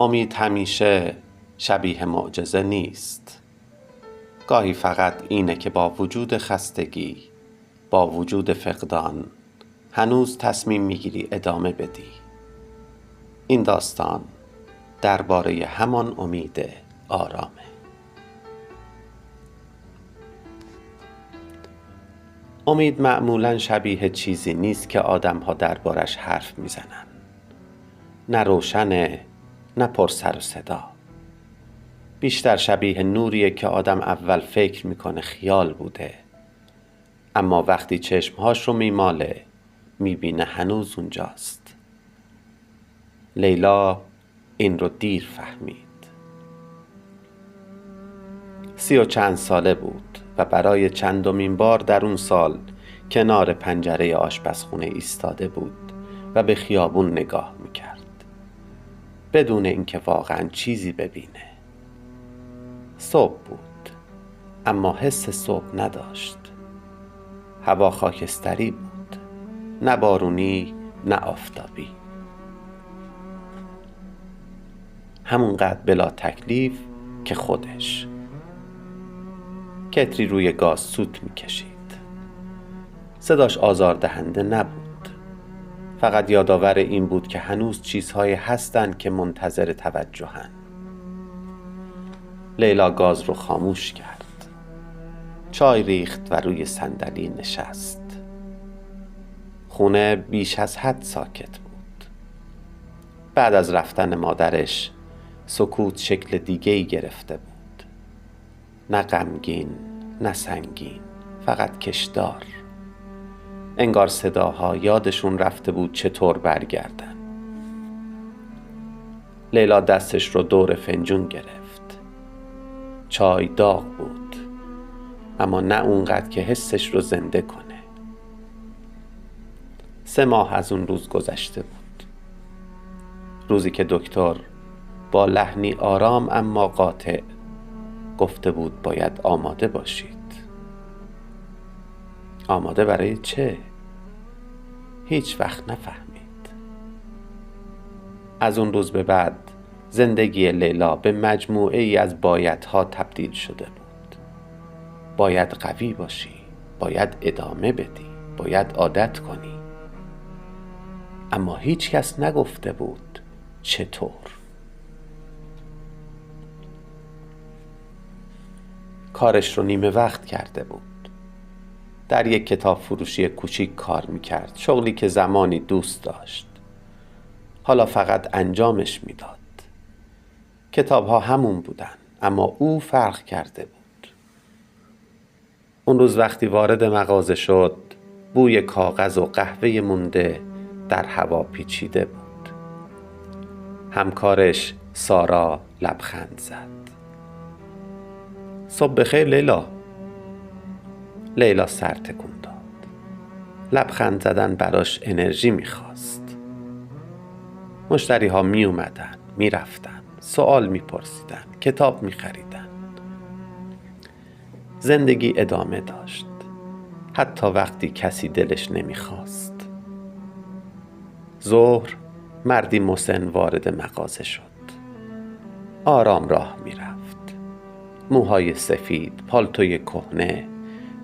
امید همیشه شبیه معجزه نیست. گاهی فقط اینه که با وجود خستگی، با وجود فقدان، هنوز تصمیم میگیری ادامه بدی. این داستان درباره همان امید آرامه. امید معمولاً شبیه چیزی نیست که آدم‌ها دربارش حرف میزنن. نه روشنه، نه پر سر و صدا. بیشتر شبیه نوریه که آدم اول فکر میکنه خیال بوده، اما وقتی چشمهاش رو میماله میبینه هنوز اونجاست. لیلا این رو دیر فهمید. 30 و چند ساله بود و برای چندمین بار در اون سال کنار پنجره آشپزخونه ایستاده بود و به خیابون نگاه میکرد، بدون اینکه واقعا چیزی ببینه. صبح بود، اما حس صبح نداشت. هوا خاکستری بود، نه بارونی نه آفتابی. همونقدر بلا تکلیف که خودش. کتری روی گاز سوت میکشید. صداش آزاردهنده نبود، فقط یادآور این بود که هنوز چیزهایی هستن که منتظر توجهن. لیلا گاز رو خاموش کرد، چای ریخت و روی صندلی نشست. خونه بیش از حد ساکت بود. بعد از رفتن مادرش سکوت شکل دیگه‌ای گرفته بود، نه غمگین نه سنگین، فقط کشدار. انگار صداها یادشون رفته بود چطور برگردن. لیلا دستش رو دور فنجون گرفت. چای داغ بود، اما نه اونقدر که حسش رو زنده کنه. 3 ماه از اون روز گذشته بود، روزی که دکتر با لحنی آرام اما قاطع گفته بود باید آماده باشید. آماده برای چه؟ هیچ وقت نفهمید. از اون روز به بعد زندگی لیلا به مجموعه ای از بایدها تبدیل شده بود. باید قوی باشی، باید ادامه بدی، باید عادت کنی. اما هیچ کس نگفته بود چطور. کارش رو نیمه وقت کرده بود. در یک کتاب فروشی کوچیک کار میکرد، شغلی که زمانی دوست داشت. حالا فقط انجامش میداد. کتاب ها همون بودن، اما او فرق کرده بود. اون روز وقتی وارد مغازه شد، بوی کاغذ و قهوه مونده در هوا پیچیده بود. همکارش سارا لبخند زد. صبح بخیر لیلا. لیلا سر تکون داد. لبخند زدن براش انرژی میخواست. مشتری ها می اومدن، می رفتن، سوال می پرسیدن، کتاب می خریدن. زندگی ادامه داشت، حتی وقتی کسی دلش نمی خواست. ظهر مردی مسن وارد مغازه شد. آرام راه می رفت. موهای سفید، پالتوی کهنه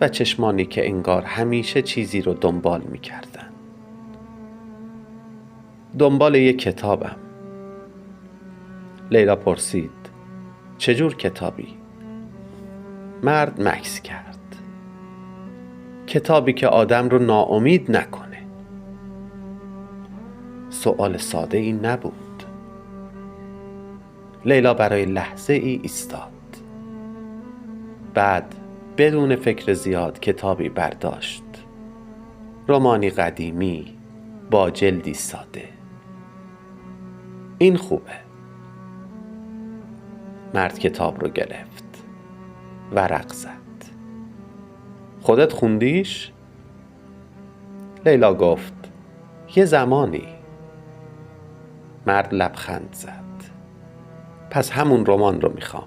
و چشمانی که انگار همیشه چیزی رو دنبال می کردن. دنبال یک کتابم. لیلا پرسید چجور کتابی؟ مرد مکث کرد. کتابی که آدم رو ناامید نکنه. سؤال ساده ای نبود. لیلا برای لحظه ای ایستاد. بعد بدون فکر زیاد کتابی برداشت. رمانی قدیمی با جلدی ساده. این خوبه. مرد کتاب رو گرفت. ورق زد. خودت خوندیش؟ لیلا گفت یه زمانی. مرد لبخند زد. پس همون رمان رو میخوام.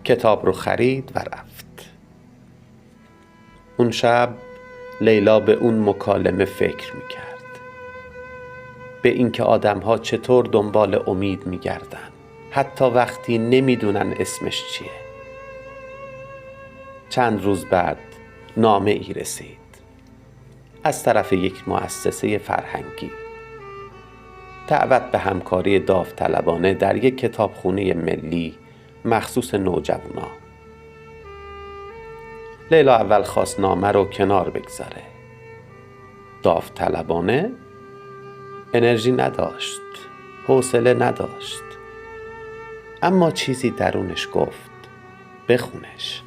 کتاب رو خرید و رفت. اون شب لیلا به اون مکالمه فکر میکرد. به اینکه آدم‌ها چطور دنبال امید می‌گردن حتی وقتی نمی‌دونن اسمش چیه. چند روز بعد نامه ای رسید از طرف یک مؤسسه فرهنگی، دعوت به همکاری داوطلبانه در یک کتابخونه ملی مخصوص نوجوانا. لیلا اول خواست نامه رو کنار بگذاره. داوطلبانه؟ انرژی نداشت، حوصله نداشت، اما چیزی درونش گفت بخونش.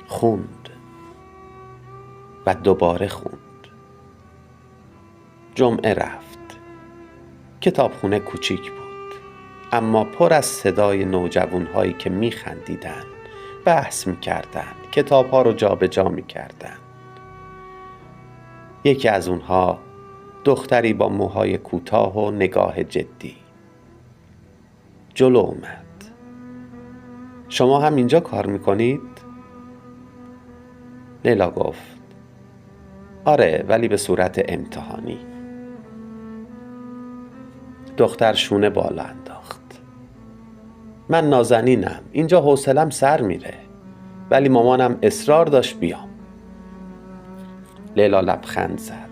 خوند و دوباره خوند. جمعه رفت. کتابخونه کوچیک بود، اما پر از صدای نوجوان‌هایی که می‌خندیدن، بحث می‌کردن، کتاب‌ها رو جابجا می‌کردن. یکی از اونها دختری با موهای کوتاه و نگاه جدی جلو اومد. شما هم اینجا کار می‌کنید؟ لیلا گفت آره، ولی به صورت امتحانی. دختر شونه بالا انداخت. من نازنینم، اینجا حوصله‌ام سر میره، ولی مامانم اصرار داشت بیام. لیلا لبخند زد.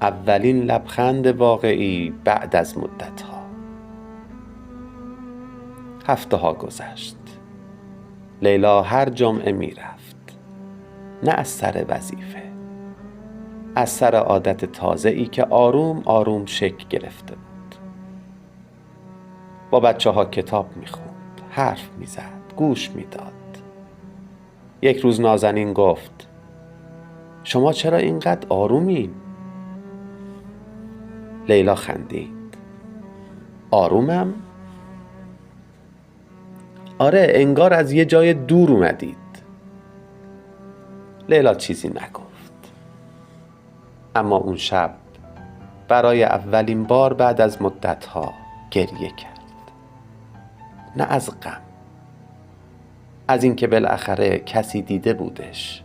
اولین لبخند واقعی بعد از مدت‌ها. هفته‌ها گذشت. لیلا هر جمعه میرفت، نه از سر وظیفه، از سر عادت تازه‌ای که آروم آروم شکل گرفته بود. با بچه‌ها کتاب می‌خوند، حرف می‌زد، گوش می‌داد. یک روز نازنین گفت شما چرا اینقدر آرومین؟ لیلا خندید. آرومم؟ آره، انگار از یه جای دور اومدید. لیلا چیزی نگفت، اما اون شب برای اولین بار بعد از مدت‌ها گریه کرد. نه از غم، از اینکه بالاخره کسی دیده بودش.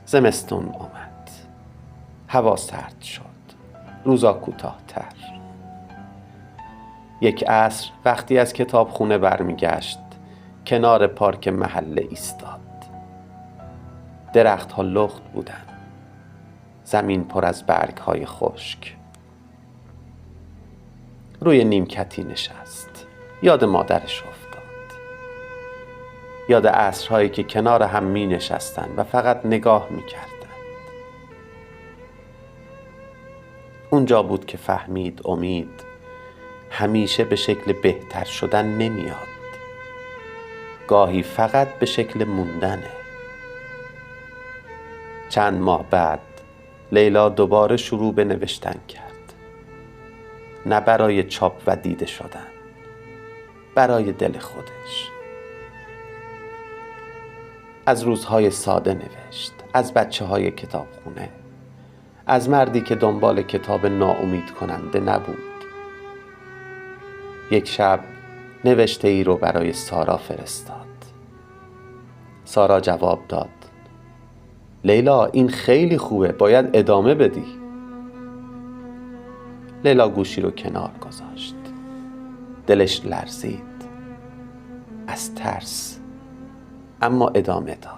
زمستون اومد. هوا سرد شد. روزا کوتاه‌تر. یک عصر وقتی از کتابخونه برمیگشت، کنار پارک محله ایستاد. درخت‌ها لخت بودن. زمین پر از برگ‌های خشک. روی نیمکتی نشست. یاد مادرش افتاد. یاد عصرهایی که کنار هم می نشستن و فقط نگاه می کردن. اونجا بود که فهمید امید همیشه به شکل بهتر شدن نمیاد. گاهی فقط به شکل موندنه. چند ماه بعد لیلا دوباره شروع به نوشتن کرد. نه برای چاپ و دیده شدن، برای دل خودش. از روزهای ساده نوشت، از بچه‌های کتابخونه، از مردی که دنبال کتاب ناامید کننده نبود. یک شب نوشته ای رو برای سارا فرستاد. سارا جواب داد لیلا این خیلی خوبه، باید ادامه بدی. لیلا گوشی رو کنار گذاشت. دلش لرزید از ترس، اما ادامه داد.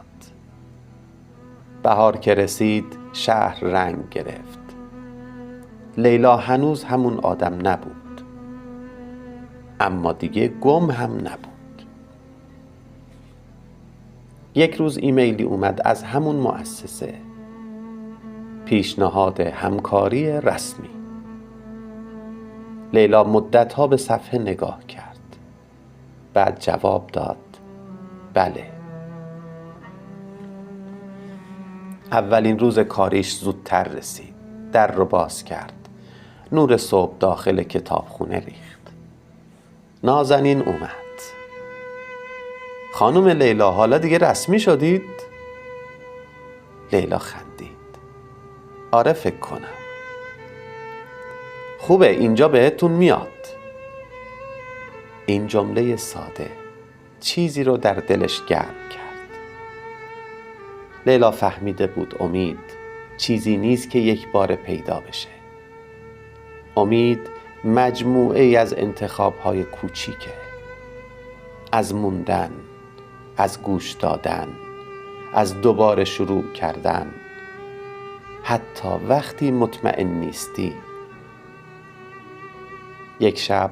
بهار که رسید شهر رنگ گرفت. لیلا هنوز همون آدم نبود، اما دیگه گم هم نبود. یک روز ایمیلی اومد از همون مؤسسه، پیشنهاد همکاری رسمی. لیلا مدت‌ها به صفحه نگاه کرد. بعد جواب داد بله. اولین روز کاریش زودتر رسید. در رو باز کرد. نور صبح داخل کتابخونه ریخت. نازنین اومد. خانم لیلا حالا دیگه رسمی شدید؟ لیلا خندید. آره فکر کنم. خوبه، اینجا بهتون میاد. این جمله ساده چیزی رو در دلش گرم کرد. لیلا فهمیده بود امید چیزی نیست که یک بار پیدا بشه. امید مجموعه ای از انتخاب‌های کوچیکه، از موندن، از گوش دادن، از دوباره شروع کردن، حتی وقتی مطمئن نیستی. یک شب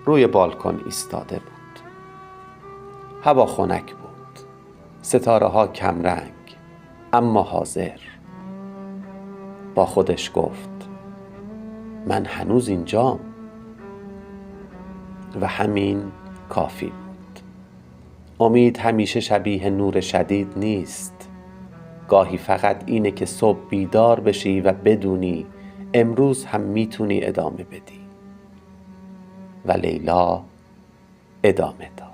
روی بالکن ایستاده بود. هوا خنک بود، ستاره ها کمرنگ اما حاضر. با خودش گفت من هنوز اینجام. و همین کافی بود. امید همیشه شبیه نور شدید نیست. گاهی فقط اینه که صبح بیدار بشی و بدونی امروز هم میتونی ادامه بدی. و لیلا ادامه داد.